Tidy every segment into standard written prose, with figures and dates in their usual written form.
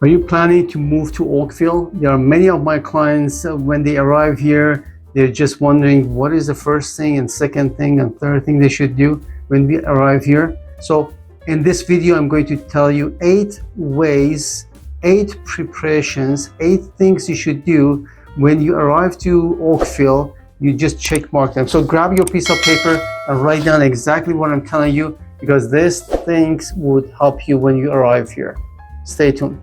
Are you planning to move to Oakville? There are many of my clients, when they arrive here, they're just wondering what is the first thing and second thing and third thing they should do when we arrive here. So in this video, I'm going to tell you 8 ways, 8 preparations, 8 things you should do when you arrive to Oakville. You just check mark them. So grab your piece of paper and write down exactly what I'm telling you, because these things would help you when you arrive here. Stay tuned.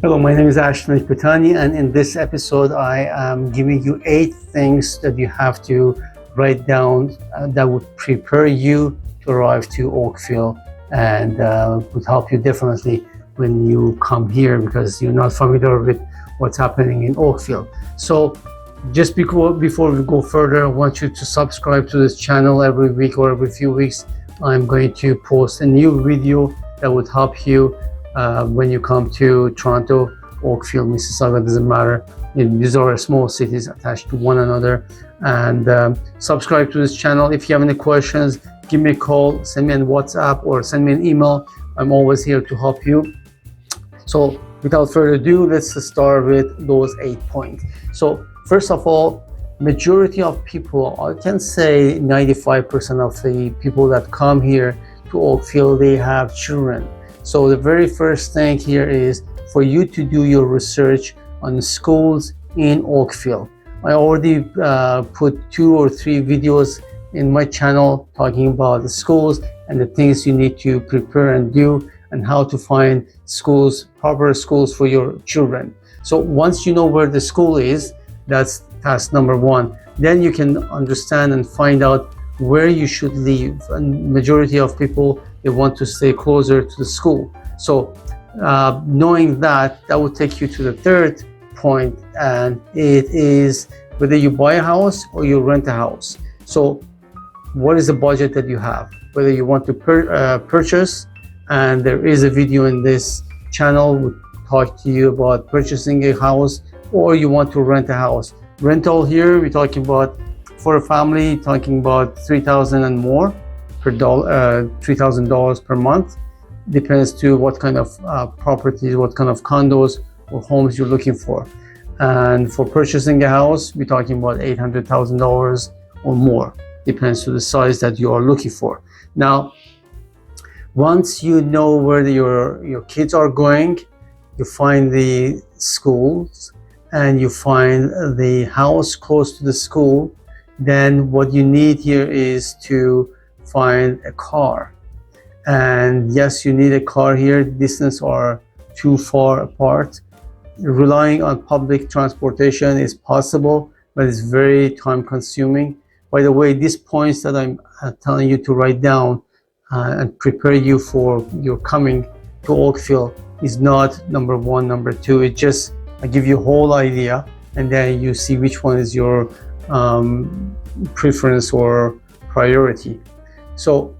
Hello, my name is Ashton Ekbatani, and in this episode I am giving you 8 things that you have to write down that would prepare you to arrive to Oakville and would help you definitely when you come here, because you're not familiar with what's happening in Oakville. So just before we go further, I want you to subscribe to this channel. Every week or every few weeks I'm going to post a new video that would help you when you come to Toronto, Oakville, Mississauga, doesn't matter. These are small cities attached to one another. And subscribe to this channel. If you have any questions, give me a call, send me a WhatsApp, or send me an email. I'm always here to help you. So without further ado, let's start with those 8 points. So first of all, majority of people, I can say 95% of the people that come here to Oakville, they have children. So the very first thing here is for you to do your research on schools in Oakville. I already put 2 or 3 videos in my channel talking about the schools and the things you need to prepare and do, and how to find schools, proper schools for your children. So once you know where the school is, that's task number 1. Then you can understand and find out where you should live. And majority of people, they want to stay closer to the school. So knowing that will take you to the third point, and it is whether you buy a house or you rent a house. So what is the budget that you have? Whether you want to purchase, and there is a video in this channel would talk to you about purchasing a house, or you want to rent a house. Rental here, we're talking about for a family, talking about $3,000 and more per $3,000 per month. Depends to what kind of properties, what kind of condos or homes you're looking for. And for purchasing a house, we're talking about $800,000 or more. Depends to the size that you are looking for. Now, once you know where your kids are going, you find the schools and you find the house close to the school, then what you need here is to find a car. And yes, you need a car here. Distances are too far apart. Relying on public transportation is possible, but it's very time consuming. By the way, these points that I'm telling you to write down and prepare you for your coming to Oakville is not number 1, number 2. It just, I give you a whole idea, and then you see which one is your preference or priority. So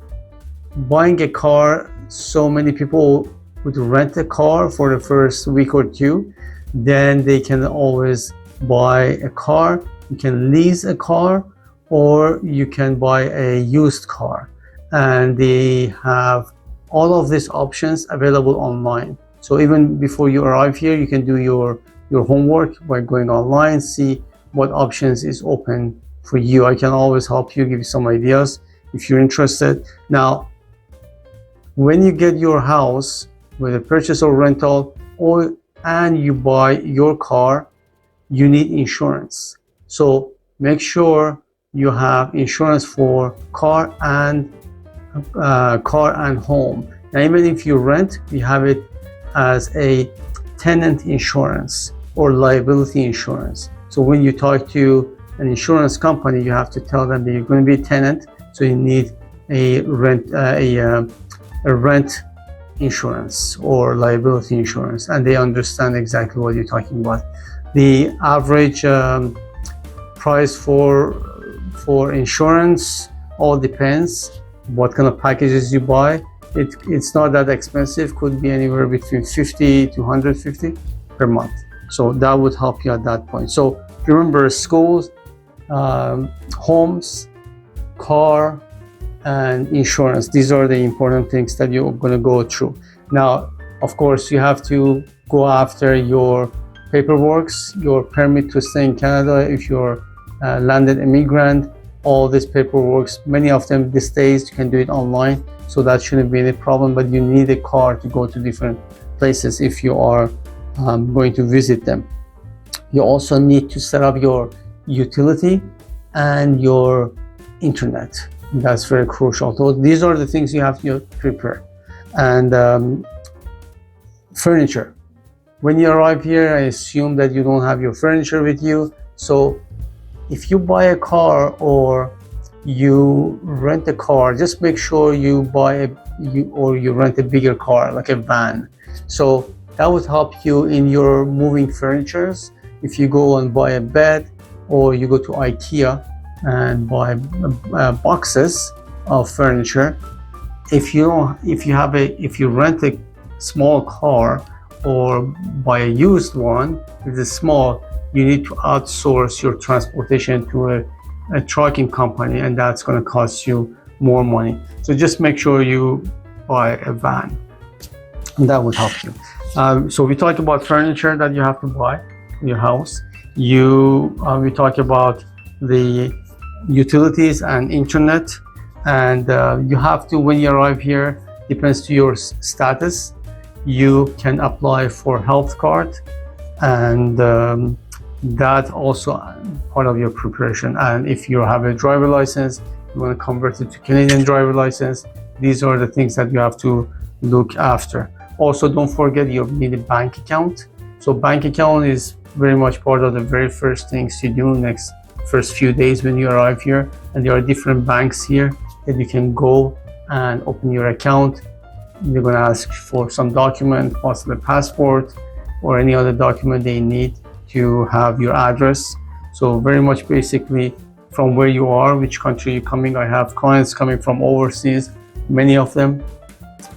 buying a car, so many people would rent a car for the first week or 2. Then they can always buy a car. You can lease a car, or you can buy a used car. And they have all of these options available online. So even before you arrive here, you can do your homework by going online, see what options is open for you. I can always help you, give you some ideas if you're interested. Now, when you get your house, whether purchase or rental, and you buy your car, you need insurance. So make sure you have insurance for car and home. Now, even if you rent, you have it as a tenant insurance or liability insurance. So when you talk to an insurance company, you have to tell them that you're going to be a tenant, so you need a rent insurance or liability insurance, and they understand exactly what you're talking about. The average price for insurance all depends what kind of packages you buy. It's not that expensive, could be anywhere between 50 to 150 per month. So that would help you at that point. So remember, schools, homes, car, and insurance. These are the important things that you're going to go through. Now, of course, you have to go after your paperwork, your permit to stay in Canada if you're a landed immigrant. All this paperwork, many of them these days you can do it online, so that shouldn't be any problem. But you need a car to go to different places if you are going to visit them. You also need to set up your utility and your internet. That's very crucial. So these are the things you have to prepare. And furniture. When you arrive here, I assume that you don't have your furniture with you. So if you buy a car or you rent a car, just make sure you you rent a bigger car, like a van. So that would help you in your moving furnitures. If you go and buy a bed, or you go to IKEA and buy boxes of furniture, if you rent a small car or buy a used one, if it's small, you need to outsource your transportation to a trucking company, and that's going to cost you more money. So just make sure you buy a van, and that would help you. So we talked about furniture that you have to buy in your house. We talk about the utilities and internet, and you have to, when you arrive here, depends to your status, you can apply for health card, and that also part of your preparation. And if you have a driver license, you want to convert it to Canadian driver license. These are the things that you have to look after. Also, don't forget you need a bank account. So bank account is very much part of the very first things you do next first few days when you arrive here. And there are different banks here that you can go and open your account. They're going to ask for some document, possibly a passport or any other document they need to have your address. So very much basically from where you are, which country you're coming. I have clients coming from overseas, many of them.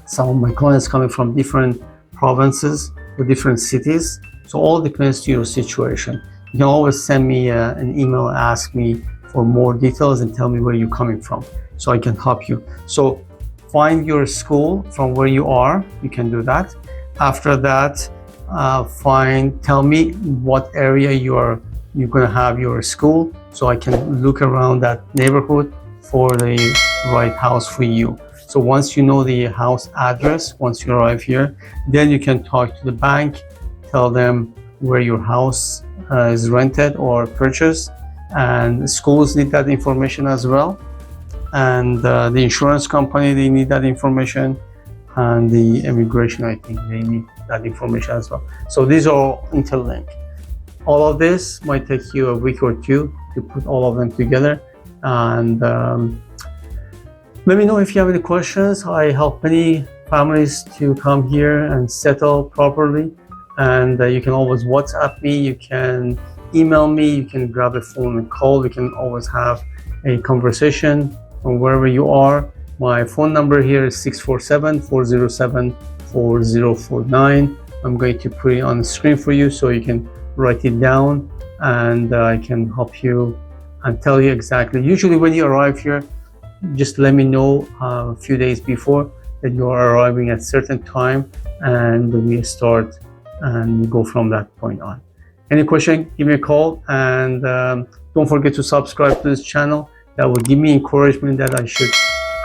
Some of my clients coming from different provinces or different cities. So all depends to your situation. You can always send me an email, ask me for more details and tell me where you're coming from so I can help you. So find your school from where you are. You can do that. After that, tell me what area you're going to have your school, so I can look around that neighborhood for the right house for you. So once you know the house address, once you arrive here, then you can talk to the bank, tell them where your house is rented or purchased, and schools need that information as well, and the insurance company, they need that information, and the immigration, I think they need that information as well. So these are all interlinked. All of this might take you a week or two to put all of them together. And let me know if you have any questions. I help many families to come here and settle properly. And you can always WhatsApp me, you can email me, you can grab a phone and call. We can always have a conversation from wherever you are. My phone number here is 647-407-4049. I'm going to put it on the screen for you so you can write it down, and I can help you and tell you exactly. Usually when you arrive here, just let me know a few days before that you are arriving at a certain time, and we start and we go from that point on. Any question, give me a call, and don't forget to subscribe to this channel. That will give me encouragement that I should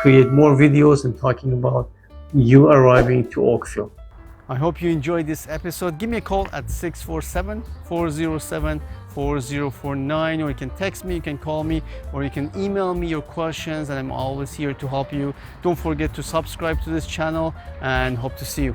create more videos and talking about you arriving to Oakville. I hope you enjoyed this episode. Give me a call at 647-407-4049, or you can text me, you can call me, or you can email me your questions, and I'm always here to help you. Don't forget to subscribe to this channel, and hope to see you.